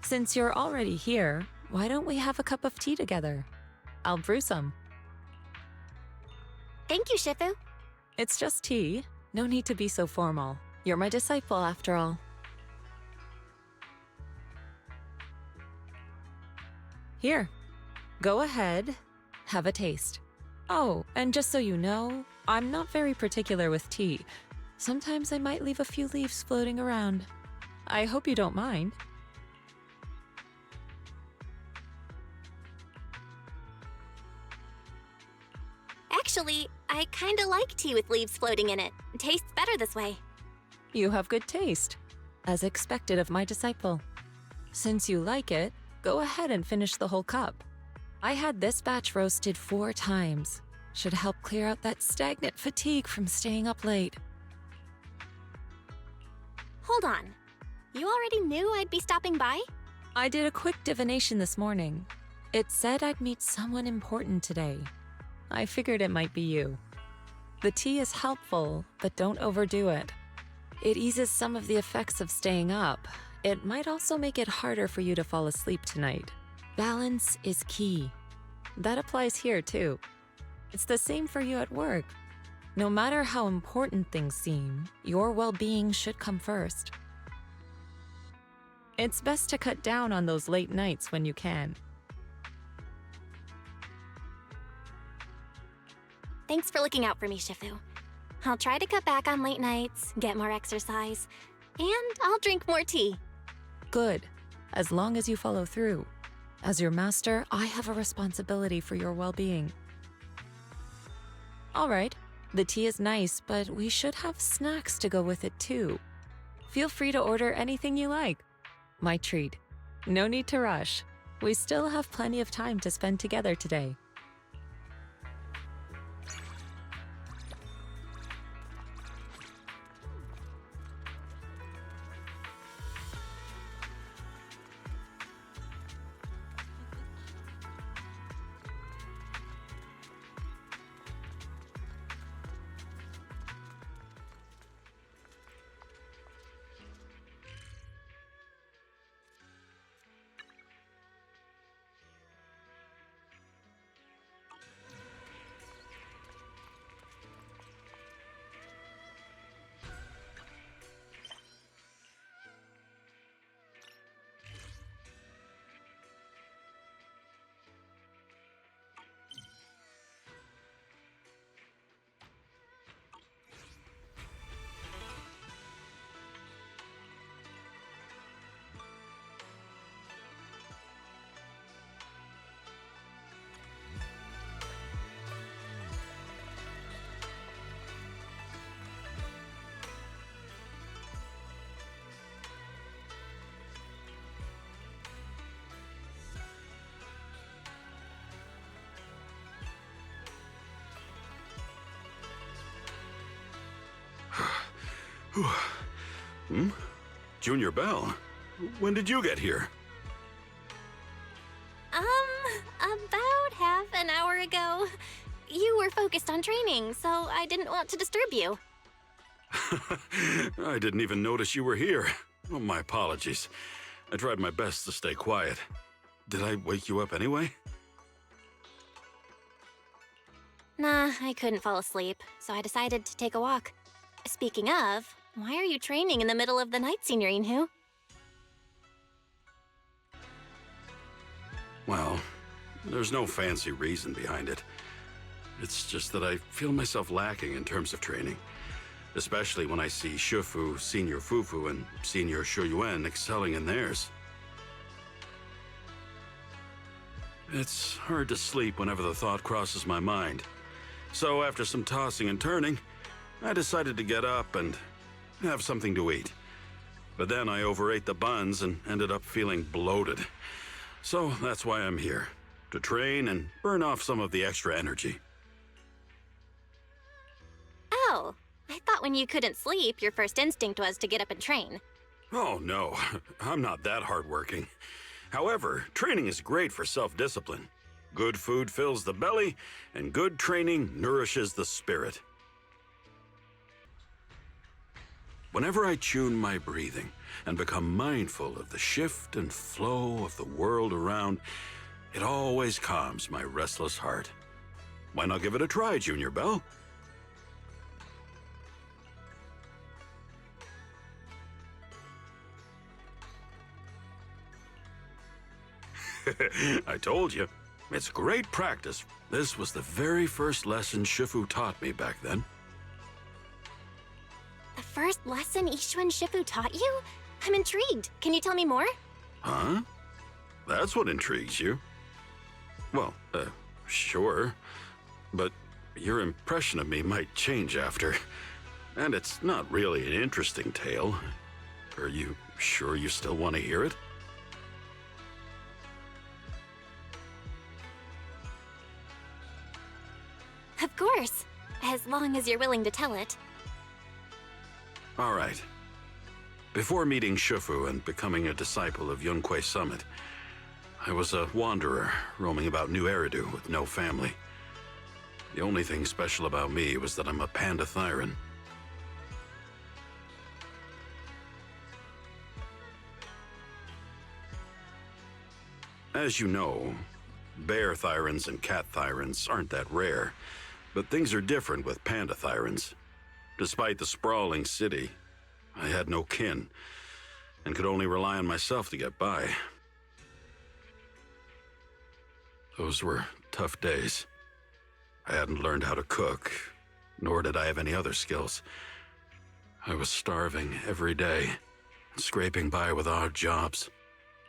Since you're already here, why don't we have a cup of tea together? I'll brew some. Thank you, Shifu. It's just tea. No need to be so formal. You're my disciple, after all. Here. Go ahead. Have a taste. Oh, and just so you know, I'm not very particular with tea. Sometimes I might leave a few leaves floating around. I hope you don't mind. Actually, I kinda like tea with leaves floating in it. It tastes better this way. You have good taste, as expected of my disciple. Since you like it, go ahead and finish the whole cup. I had this batch roasted 4 times. Should help clear out that stagnant fatigue from staying up late. Hold on. You already knew I'd be stopping by? I did a quick divination this morning. It said I'd meet someone important today. I figured it might be you. The tea is helpful, but don't overdo it. It eases some of the effects of staying up. It might also make it harder for you to fall asleep tonight. Balance is key. That applies here too. It's the same for you at work. No matter how important things seem, your well-being should come first. It's best to cut down on those late nights when you can. Thanks for looking out for me, Shifu. I'll try to cut back on late nights, get more exercise, and I'll drink more tea. Good, as long as you follow through. As your master, I have a responsibility for your well-being. All right, the tea is nice, but we should have snacks to go with it too. Feel free to order anything you like. My treat. No need to rush. We still have plenty of time to spend together today. Junior Bell, when did you get here? About half an hour ago. You were focused on training, so I didn't want to disturb you. I didn't even notice you were here. Oh, my apologies. I tried my best to stay quiet. Did I wake you up anyway? Nah, I couldn't fall asleep, so I decided to take a walk. Speaking of, why are you training in the middle of the night, Senior Yinhu? Well, there's no fancy reason behind it. It's just that I feel myself lacking in terms of training, especially when I see Shifu, Senior Fufu, and Senior Shuyuan excelling in theirs. It's hard to sleep whenever the thought crosses my mind. So after some tossing and turning, I decided to get up and have something to eat. But then I overate the buns and ended up feeling bloated. So that's why I'm here, to train and burn off some of the extra energy. Oh, I thought when you couldn't sleep, your first instinct was to get up and train. Oh no, I'm not that hardworking. However, training is great for self-discipline. Good food fills the belly, and good training nourishes the spirit. Whenever I tune my breathing and become mindful of the shift and flow of the world around, it always calms my restless heart. Why not give it a try, Junior Belle? I told you, it's great practice. This was the very first lesson Shifu taught me back then. The first lesson Yixuan Shifu taught you? I'm intrigued. Can you tell me more? Huh? That's what intrigues you? Well, sure. But your impression of me might change after. And it's not really an interesting tale. Are you sure you still want to hear it? Of course. As long as you're willing to tell it. All right. Before meeting Shifu and becoming a disciple of Yunhui Summit, I was a wanderer roaming about New Eridu with no family. The only thing special about me was that I'm a pandathyran. As you know, bear thyrans and cat thyrans aren't that rare, but things are different with pandathyrans. Despite the sprawling city, I had no kin and could only rely on myself to get by. Those were tough days. I hadn't learned how to cook, nor did I have any other skills. I was starving every day, scraping by with odd jobs.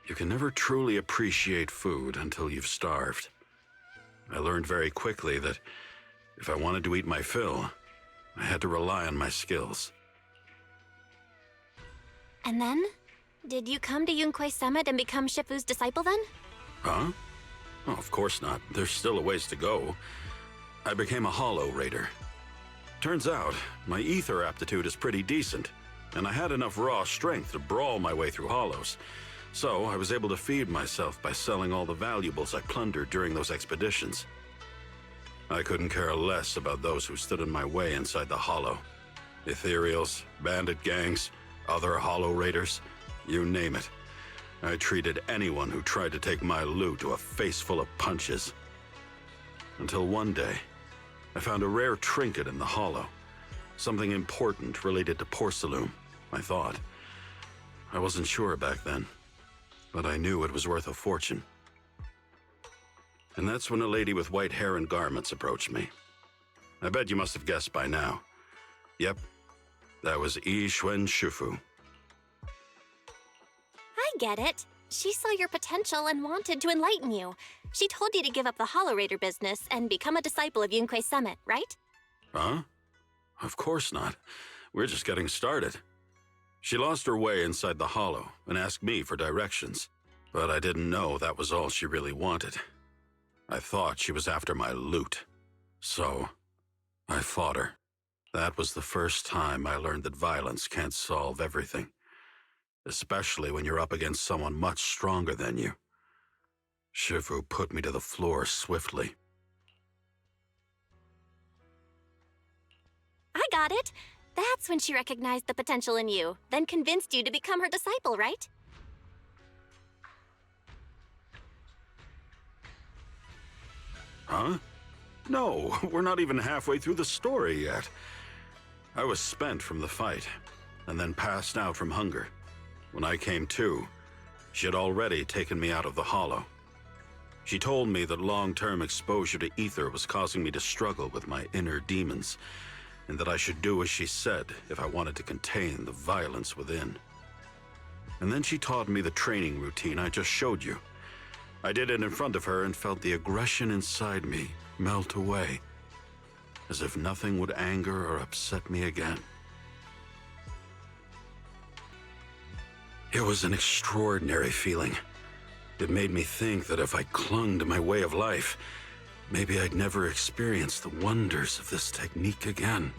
You can never truly appreciate food until you've starved. I learned very quickly that if I wanted to eat my fill, I had to rely on my skills. And then? Did you come to Yunhui Summit and become Shifu's disciple then? Huh? Oh, of course not. There's still a ways to go. I became a hollow raider. Turns out, my ether aptitude is pretty decent, and I had enough raw strength to brawl my way through hollows. So I was able to feed myself by selling all the valuables I plundered during those expeditions. I couldn't care less about those who stood in my way inside the hollow. Ethereals, bandit gangs, other hollow raiders, you name it. I treated anyone who tried to take my loot to a face full of punches. Until one day, I found a rare trinket in the hollow. Something important related to porcelain, I thought. I wasn't sure back then, but I knew it was worth a fortune. And that's when a lady with white hair and garments approached me. I bet you must have guessed by now. Yep, that was Yixuan Shifu. I get it. She saw your potential and wanted to enlighten you. She told you to give up the Hollow Raider business and become a disciple of Yunhui Summit, right? Huh? Of course not. We're just getting started. She lost her way inside the hollow and asked me for directions, but I didn't know that was all she really wanted. I thought she was after my loot, so I fought her. That was the first time I learned that violence can't solve everything, especially when you're up against someone much stronger than you. Shifu put me to the floor swiftly. I got it. That's when she recognized the potential in you, then convinced you to become her disciple, right? Huh? No, we're not even halfway through the story yet. I was spent from the fight, and then passed out from hunger. When I came to, she had already taken me out of the hollow. She told me that long-term exposure to ether was causing me to struggle with my inner demons, and that I should do as she said if I wanted to contain the violence within. And then she taught me the training routine I just showed you. I did it in front of her and felt the aggression inside me melt away, as if nothing would anger or upset me again. It was an extraordinary feeling. It made me think that if I clung to my way of life, maybe I'd never experience the wonders of this technique again.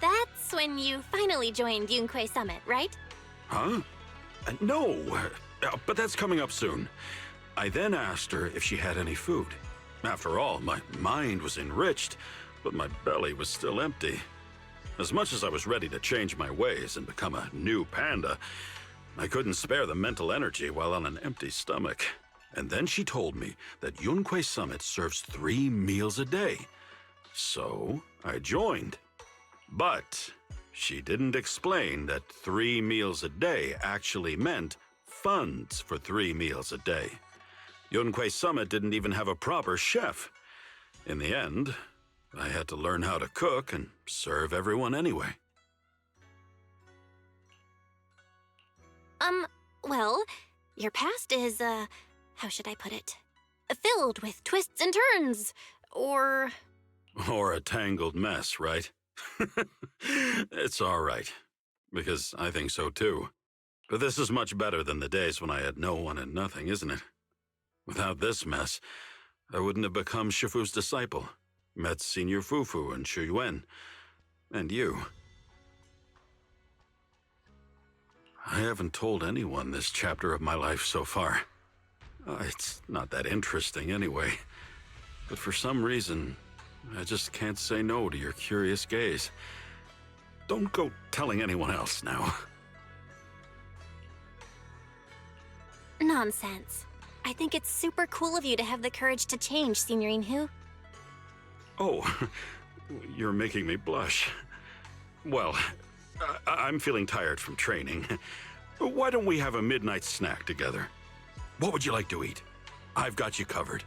That's when you finally joined Yunhui Summit, right? Huh? No, but that's coming up soon. I then asked her if she had any food. After all, my mind was enriched, but my belly was still empty. As much as I was ready to change my ways and become a new panda, I couldn't spare the mental energy while on an empty stomach. And then she told me that Yunhui Summit serves 3 meals a day. So I joined. But she didn't explain that 3 meals a day actually meant funds for 3 meals a day. Yunhui Summit didn't even have a proper chef. In the end, I had to learn how to cook and serve everyone anyway. Well, your past is, how should I put it? Filled with twists and turns, or... Or a tangled mess, right? It's all right, because I think so too. But this is much better than the days when I had no one and nothing, isn't it? Without this mess, I wouldn't have become Shifu's disciple, met Senior Fufu and Shu Yuan, and you. I haven't told anyone this chapter of my life so far. It's not that interesting anyway. But for some reason, I just can't say no to your curious gaze. Don't go telling anyone else now. Nonsense. I think it's super cool of you to have the courage to change, Senior Yinhu. Oh, you're making me blush. Well, I'm feeling tired from training. Why don't we have a midnight snack together? What would you like to eat? I've got you covered.